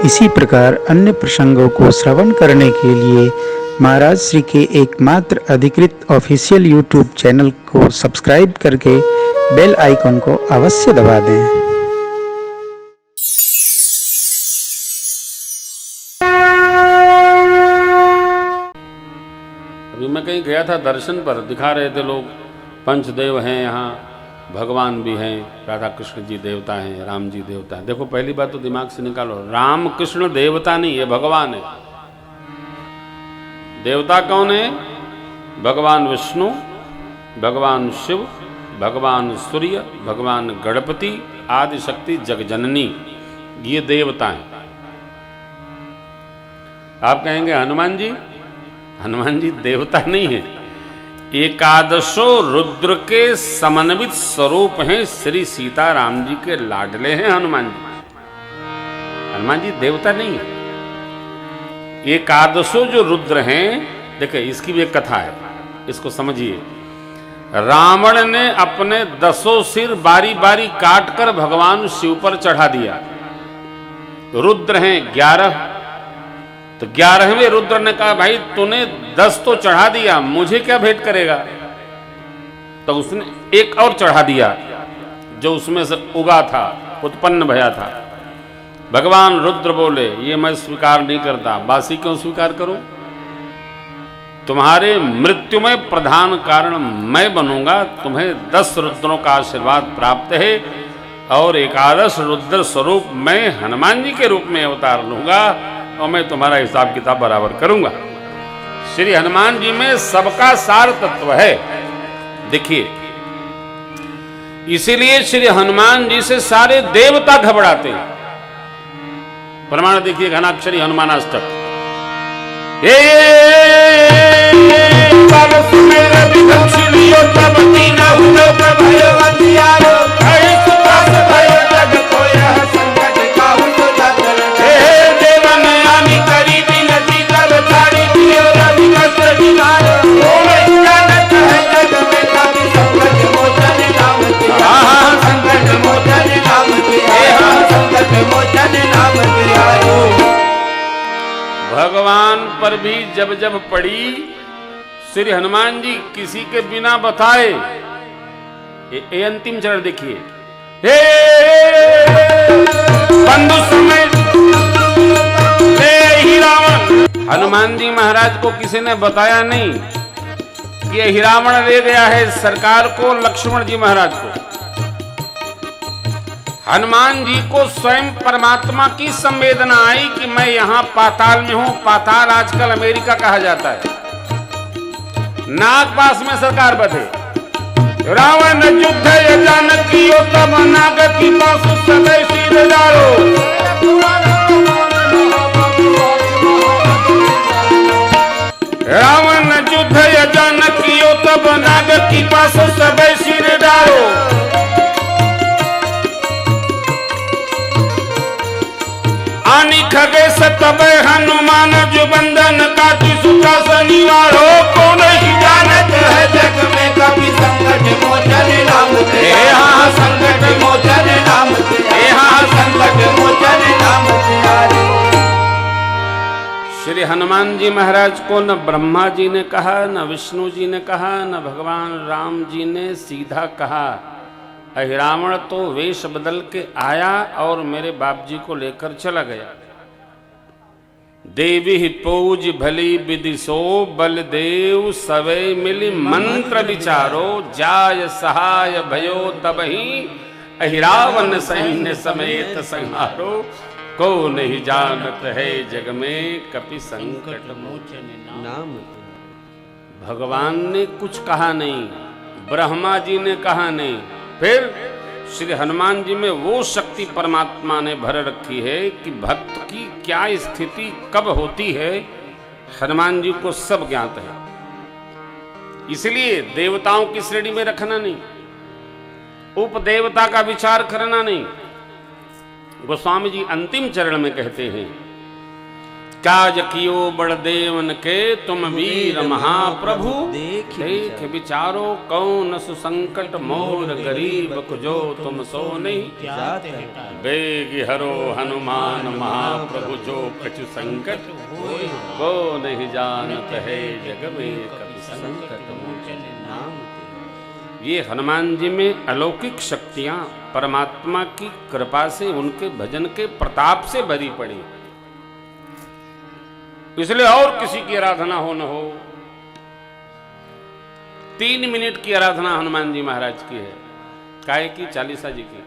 इसी प्रकार अन्य प्रसंगों को श्रवण करने के लिए महाराज श्री के एकमात्र अधिकृत ऑफिशियल यूट्यूब चैनल को सब्सक्राइब करके बेल आइकन को अवश्य दबा दें। अभी मैं कहीं गया था दर्शन पर, दिखा रहे थे लोग पंचदेव हैं, यहाँ भगवान भी हैं, राधा कृष्ण जी देवता हैं, राम जी देवता हैं। देखो पहली बात तो दिमाग से निकालो, राम कृष्ण देवता नहीं है, भगवान है। देवता कौन है? भगवान विष्णु, भगवान शिव, भगवान सूर्य, भगवान गणपति, आदि शक्ति जगजननी, ये देवता हैं। आप कहेंगे हनुमान जी? हनुमान जी देवता नहीं है, एकादशो रुद्र के समन्वित स्वरूप हैं, श्री सीताराम जी के लाडले हैं हनुमान जी। हनुमान जी देवता नहीं है। एकादशो जो रुद्र हैं, देखिए इसकी भी एक कथा है, इसको समझिए। रावण ने अपने 10 सिर बारी बारी काट कर भगवान शिव पर चढ़ा दिया। रुद्र हैं 11, तो 11वें रुद्र ने कहा भाई तूने 10 तो चढ़ा दिया, मुझे क्या भेंट करेगा? तो उसने एक और चढ़ा दिया जो उसमें से उगा था, उत्पन्न भया था। भगवान रुद्र बोले ये मैं स्वीकार नहीं करता। बासी क्यों स्वीकार करूं? तुम्हारे मृत्यु में प्रधान कारण मैं बनूंगा, तुम्हें 10 रुद्रों का आशीर्वाद प्राप्त है और एकादश रुद्र स्वरूप मैं हनुमान जी के रूप में अवतार लूंगा और मैं तुम्हारा हिसाब किताब बराबर करूंगा। श्री हनुमान जी में सबका सार तत्व है। देखिए इसीलिए श्री हनुमान जी से सारे देवता घबराते हैं। प्रमाण देखिए, घनाक्षरी हनुमानाष्टक। भगवान पर भी जब जब पड़ी, श्री हनुमान जी किसी के बिना बताए, ये अंतिम चरण देखिए। हे बंधु समय ले ही रावण। हनुमान जी महाराज को किसी ने बताया नहीं कि ये हिरावण ले गया है सरकार को, लक्ष्मण जी महाराज को। हनुमान जी को स्वयं परमात्मा की संवेदना आई कि मैं यहां पाताल में हूं। पाताल आजकल अमेरिका कहा जाता है। नाग पास में सरकार बधे। रावण युद्ध जानकी तब नाग की पास सदै सिर डालो। रावण युद्ध जानकी तब नाग की पास सदै सिर डालो। आनी खगे सतबे हनुमान जो बंधन काटी सुखा शनिवारो। को नहीं जानत है जग में कभी संकट मोचन नाम तेरा। यहाँ संकट मोचन नाम तेरा। यहाँ संकट मोचन नाम तेरा। श्री हनुमान जी महाराज को न ब्रह्मा जी ने कहा, न विष्णु जी ने कहा, न भगवान राम जी ने सीधा कहा। रावण तो वेश बदल के आया और मेरे बाप जी को लेकर चला गया। देवी पूज भली विदिशो बलदेव सवे मिली मंत्र विचारो। जाय सहाय भयो तबहि अहिरावण सैन्य समेत संहारो। को नहीं जानत है जग में कपि संकट मोचन नाम। भगवान ने कुछ कहा नहीं, ब्रह्मा जी ने कहा नहीं, फिर श्री हनुमान जी में वो शक्ति परमात्मा ने भर रखी है कि भक्त की क्या स्थिति कब होती है हनुमान जी को सब ज्ञात है। इसलिए देवताओं की श्रेणी में रखना नहीं, उपदेवता का विचार करना नहीं। गोस्वामी जी अंतिम चरण में कहते हैं काज कियो बड़देवन के तुम वीर महाप्रभु, देख विचारो कौन सु संकट मोर गरीब जो तुम सो नहीं, बेग हरो हनुमान महाप्रभु जो कछु संकट वो नहीं जानत है जग में कभी संकट मोचन नाम। ये हनुमान जी में अलौकिक शक्तियां परमात्मा की कृपा से, उनके भजन के प्रताप से भरी पड़ी, इसलिए और किसी की आराधना हो न हो 3 मिनट की आराधना हनुमान जी महाराज की है, काहे की? चालीसा जी की।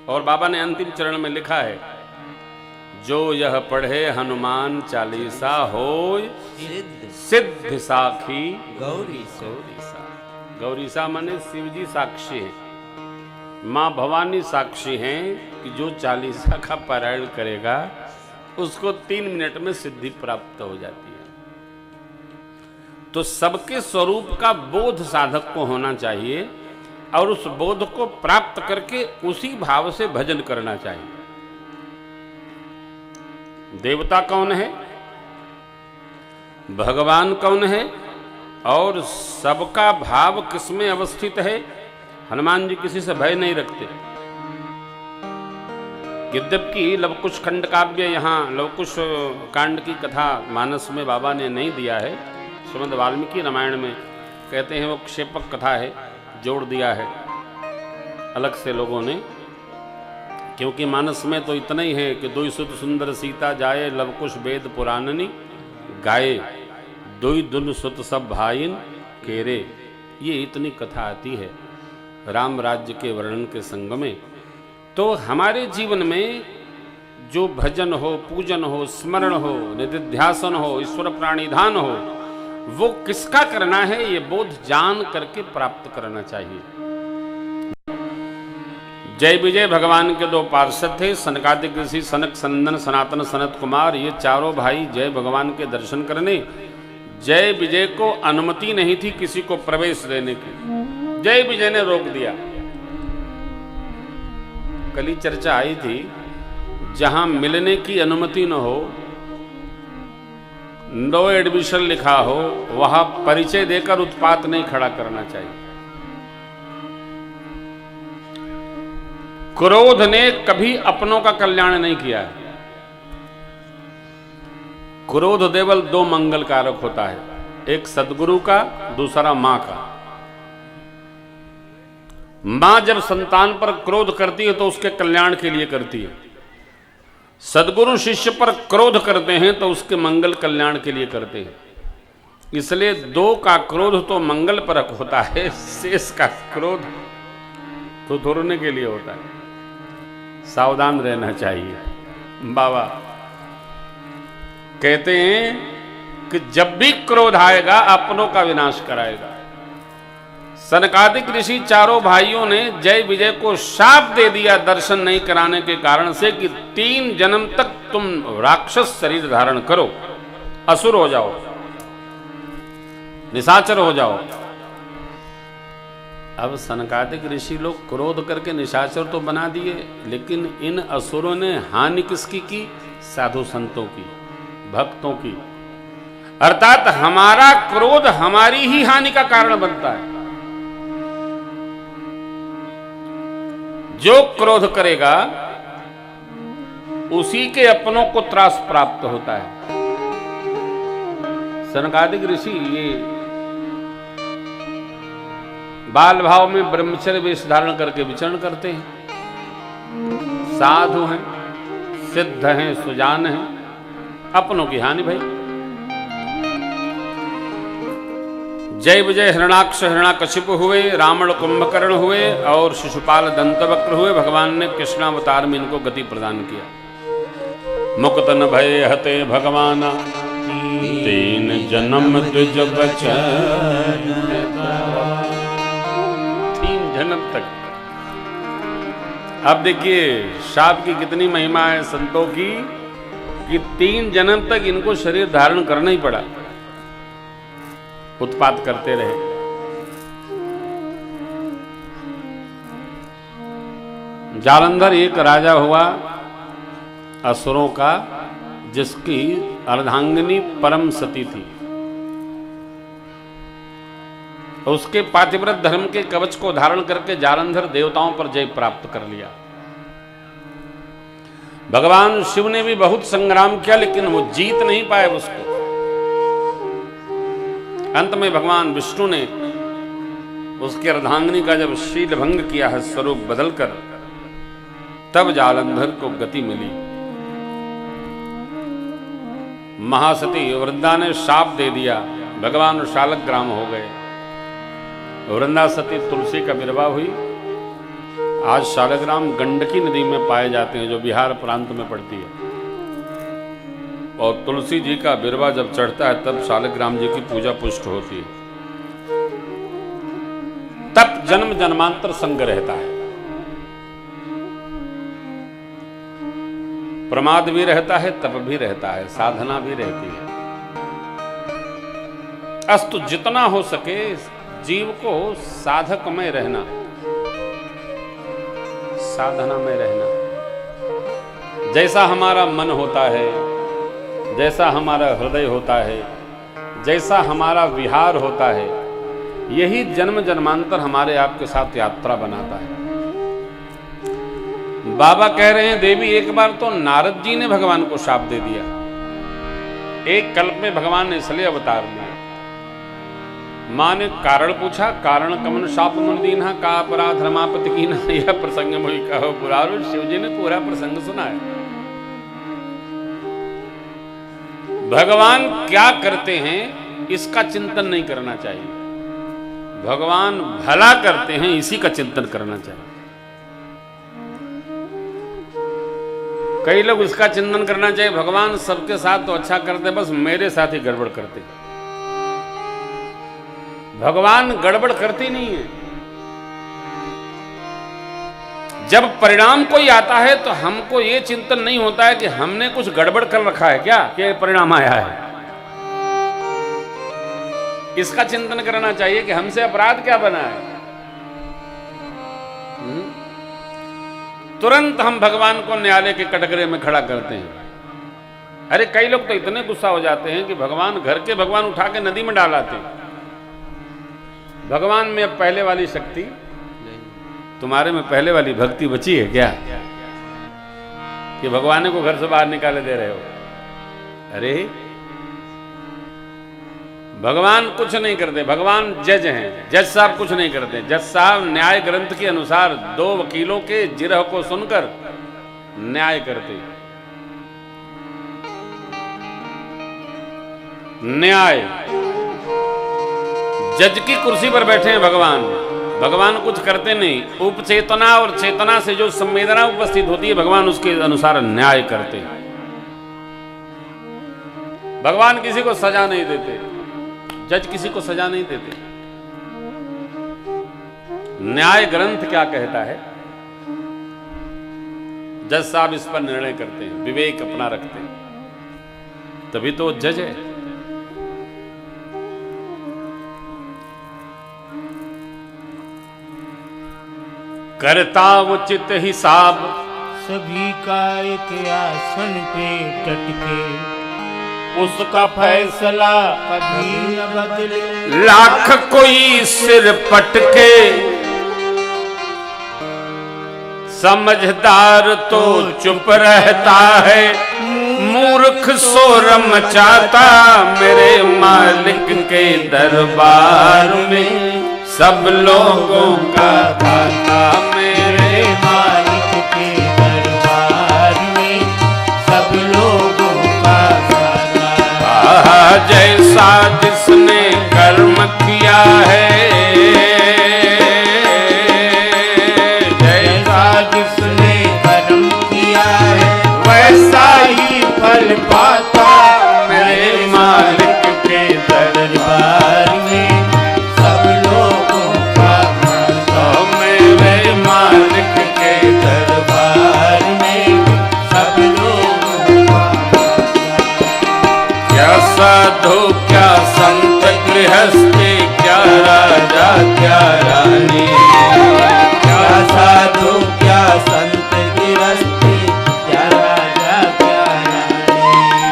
और बाबा ने अंतिम चरण में लिखा है, जो यह पढ़े हनुमान चालीसा होय सिद्ध साखी गौरीसा। गौरीसा माने शिव जी साक्षी है, मां भवानी साक्षी हैं कि जो चालीसा का पारायण करेगा उसको 3 मिनट में सिद्धि प्राप्त हो जाती है। तो सबके स्वरूप का बोध साधक को होना चाहिए और उस बोध को प्राप्त करके उसी भाव से भजन करना चाहिए। देवता कौन है, भगवान कौन है और सबका भाव किसमें अवस्थित है? हनुमान जी किसी से भय नहीं रखते। यद्यपि लवकुश खंड काव्य, यहाँ लवकुश कांड की कथा मानस में बाबा ने नहीं दिया है, श्रीमद् वाल्मीकि रामायण में कहते हैं वो क्षेपक कथा है, जोड़ दिया है अलग से लोगों ने, क्योंकि मानस में तो इतना ही है कि 2 सुत सुंदर सीता जाए, लवकुश वेद पुराणनी गाए, 2 दुन सुत सब भाइन केरे। ये इतनी कथा आती है राम राज्य के वर्णन के संग में। तो हमारे जीवन में जो भजन हो, पूजन हो, स्मरण हो, निधिध्यासन हो, ईश्वर प्राणिधान हो, वो किसका करना है ये बोध जान करके प्राप्त करना चाहिए। जय विजय भगवान के 2 पार्षद थे, सनकादिक ऋषि सनक, सनंदन, सनातन, सनत कुमार। ये चारों भाई जय भगवान के दर्शन करने, जय विजय को अनुमति नहीं थी किसी को प्रवेश देने की, जय विजय ने रोक दिया। कल चर्चा आई थी, जहां मिलने की अनुमति न हो, नो एडमिशन लिखा हो, वहां परिचय देकर उत्पात नहीं खड़ा करना चाहिए। क्रोध ने कभी अपनों का कल्याण नहीं किया है। क्रोध केवल 2 मंगल कारक होता है, एक सदगुरु का, दूसरा मां का। मां जब संतान पर क्रोध करती है तो उसके कल्याण के लिए करती है, सदगुरु शिष्य पर क्रोध करते हैं तो उसके मंगल कल्याण के लिए करते हैं। इसलिए 2 का क्रोध तो मंगल परक होता है, शेष का क्रोध तो तोड़ने के लिए होता है। सावधान रहना चाहिए। बाबा कहते हैं कि जब भी क्रोध आएगा अपनों का विनाश कराएगा। सनकादिक ऋषि चारों भाइयों ने जय विजय को शाप दे दिया दर्शन नहीं कराने के कारण से कि 3 जन्म तक तुम राक्षस शरीर धारण करो, असुर हो जाओ, निशाचर हो जाओ। अब सनकादिक ऋषि लोग क्रोध करके निशाचर तो बना दिए, लेकिन इन असुरों ने हानि किसकी की? साधु संतों की, भक्तों की। अर्थात हमारा क्रोध हमारी ही हानि का कारण बनता है। जो क्रोध करेगा उसी के अपनों को त्रास प्राप्त होता है। सनकादिक ऋषि ये बाल भाव में ब्रह्मचर्य वेश धारण करके विचरण करते हैं, साधु हैं, सिद्ध हैं, सुजान हैं, अपनों की हानि भाई। जय विजय हिरणाक्ष हिरणाकशिपु हुए, रावण कुंभकर्ण हुए और शिशुपाल दंतवक्र हुए। भगवान ने कृष्णावतार में इनको गति प्रदान किया। मुक्तन भय हते भगवाना, 3 जन्म द्विज बचन, 3 जन्म तक। अब देखिए शाप की कितनी महिमा है संतों की कि 3 जन्म तक इनको शरीर धारण करना ही पड़ा, उत्पात करते रहे। जालंधर एक राजा हुआ असुरों का, जिसकी अर्धांगिनी परम सती थी। उसके पातिव्रत धर्म के कवच को धारण करके जालंधर देवताओं पर जय प्राप्त कर लिया। भगवान शिव ने भी बहुत संग्राम किया, लेकिन वो जीत नहीं पाए उसको। अंत में भगवान विष्णु ने उसकी अर्धांगिनी का जब शील भंग किया है स्वरूप बदलकर, तब जालंधर को गति मिली। महासती वृंदा ने शाप दे दिया, भगवान शालग्राम हो गए। वृंदा सती तुलसी का विरवा हुई। आज शालग्राम गंडकी नदी में पाए जाते हैं, जो बिहार प्रांत में पड़ती है। और तुलसी जी का बिरवा जब चढ़ता है तब शालग्राम जी की पूजा पुष्ट होती है। तब जन्म जन्मांतर संग रहता है, प्रमाद भी रहता है, तप भी रहता है, साधना भी रहती है। अस्तु जितना हो सके जीव को साधक में रहना, साधना में रहना। जैसा हमारा मन होता है, जैसा हमारा हृदय होता है, जैसा हमारा विहार होता है, यही जन्म जन्मांतर हमारे आपके साथ यात्रा बनाता है। बाबा कह रहे हैं देवी, एक बार तो नारद जी ने भगवान को शाप दे दिया। एक कल्प में भगवान ने इसलिए अवतार लिया। मां ने कारण पूछा, कारण कमन शाप मन दीना का अपराध रमापति की ना। यह प्रसंग मुझे कहो पुरारो। शिव जी ने पूरा प्रसंग सुना है। भगवान क्या करते हैं इसका चिंतन नहीं करना चाहिए। भगवान भला करते हैं इसी का चिंतन करना चाहिए। कई लोग इसका चिंतन करना चाहिए, भगवान सबके साथ तो अच्छा करते, बस मेरे साथ ही गड़बड़ करते। भगवान गड़बड़ करते नहीं है। जब परिणाम कोई आता है तो हमको ये चिंतन नहीं होता है कि हमने कुछ गड़बड़ कर रखा है क्या, कि परिणाम आया है। इसका चिंतन करना चाहिए कि हमसे अपराध क्या बना है। तुरंत हम भगवान को न्यायालय के कटघरे में खड़ा करते हैं। अरे कई लोग तो इतने गुस्सा हो जाते हैं कि भगवान, घर के भगवान उठा के नदी में डालाते हैं। भगवान में अब पहले वाली शक्ति, तुम्हारे में पहले वाली भक्ति बची है क्या, कि भगवान को घर से बाहर निकाले दे रहे हो? अरे भगवान कुछ नहीं करते। भगवान जज हैं। जज साहब कुछ नहीं करते। जज साहब न्याय ग्रंथ के अनुसार दो वकीलों के जिरह को सुनकर न्याय करते। न्याय, जज की कुर्सी पर बैठे हैं भगवान। भगवान कुछ करते नहीं। उपचेतना और चेतना से जो संवेदना उपस्थित होती है, भगवान उसके अनुसार न्याय करते हैं। भगवान किसी को सजा नहीं देते। जज किसी को सजा नहीं देते। न्याय ग्रंथ क्या कहता है, जज साहब इस पर निर्णय करते हैं, विवेक अपना रखते हैं, तभी तो जज है। करता उचित हिसाब सभी का एक आसन पे टटके, उसका फैसला कभी न बदले। लाख कोई सिर पटके, समझदार तो चुप रहता है, मूर्ख शोर मचाता। मेरे मालिक के दरबार में सब लोगों का खाता। मेरे मालिक के दरबार में सब लोगों का खाता। जैसा जिसने कर्म किया है, जैसा जिसने कर्म किया है, वैसा ही फल पाता। मेरे मालिक के दरबार में सब लोगों का खाता। मेरे मालिक के दरबार में सब लोगों का खाता। क्या साधु क्या संत गृहस्थी, क्या राजा क्या रानी, क्या साधु क्या संत गृहस्थी, क्या राजा क्या रानी।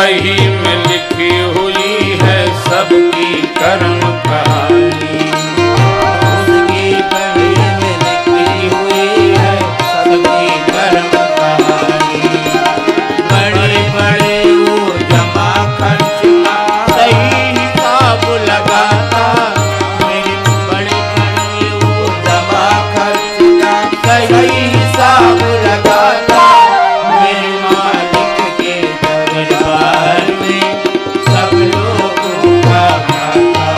बही में लिखी हुई है सबकी कर्म कहानी। उसकी बही में लिखी हुई है सबकी कर्म कहानी। बड़े बड़े वो जमा खर्च का सही हिसाब लगाता, मेरे बड़े बड़े वो जमा खर्च का सही हिसाब लगाता। मेरे मालिक के दरबार में सब लोगों का खाता,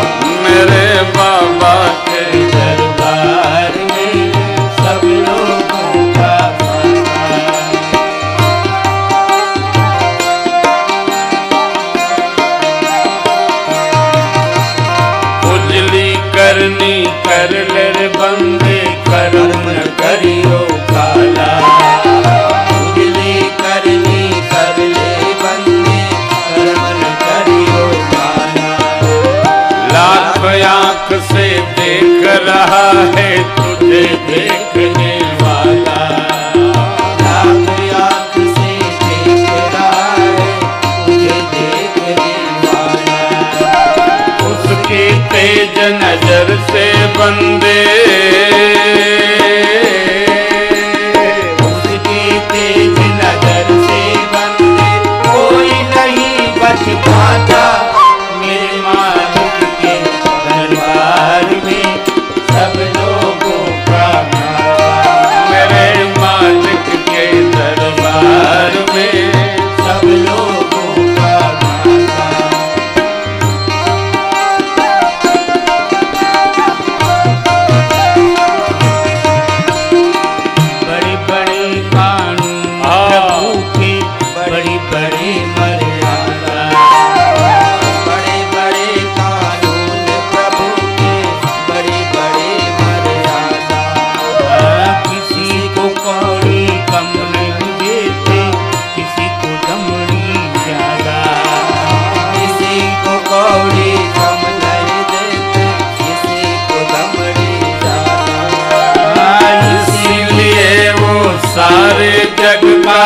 मेरे बाबा के दरबार में सब लोगों का खाता। उजली करनी कर ले रे बंदे, कर्म न करियो काला। उजली करनी कर ले बंदे, कर्म न करियो काला। लाख आंख से देख रहा है तुझे देखने वाला। लाख आँख से देख रहा है तुझे देखने वाला। उसकी तेज नजर से बंदे, उसकी तेज नजर से बंदे कोई नहीं बच पाता। मेरे मालिक के दरबार में सब लोगों का खाता, मेरे मालिक के दरबार में सब लोगों का खाता। बड़े बड़े कानून प्रभु के, बड़ी बड़ी मर्यादा। बड़े बड़े कानून प्रभु के, बड़ी बड़ी मर्यादा। किसी को कौड़ी कम नहीं देते, किसी को दमड़ी ज्यादा। किसी को कौड़ी कम नहीं देते, किसी को दमड़ी ज्यादा। इसीलिए वो सारे जग का,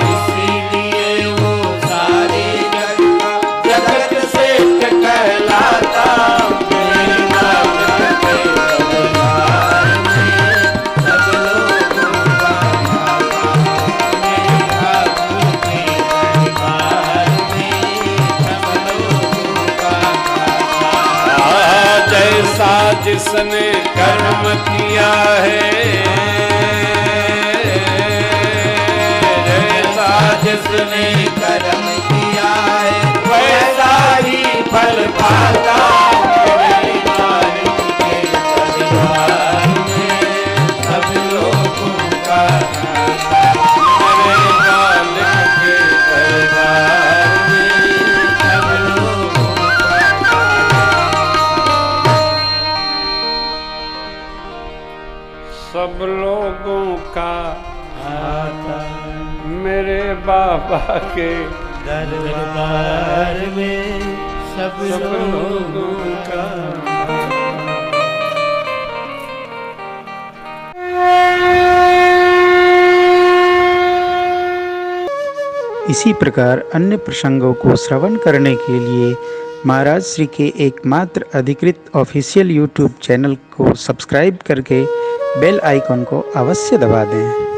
इसीलिए वो सारे जग का जगत श्रेष्ठ कहलाता। मेरे मालिक के दरबार में सब लोगों का खाता, मेरे मालिक के दरबार में सब लोगों का खाता। जैसा जिसने कर्म किया है, जैसा जिसने कर्म किया है वैसा ही फल पाता। मेरे मालिक के दरबार में सब लोगों का खाता, मेरे मालिक के दरबार में सब लोगों का सब लोगों का खाता। मेरे बाबा के दरबार में सब लोगों का इसी प्रकार अन्य प्रसंगों को श्रवण करने के लिए महाराज श्री के एकमात्र अधिकृत ऑफिशियल यूट्यूब चैनल को सब्सक्राइब करके बेल आइकॉन को अवश्य दबा दें।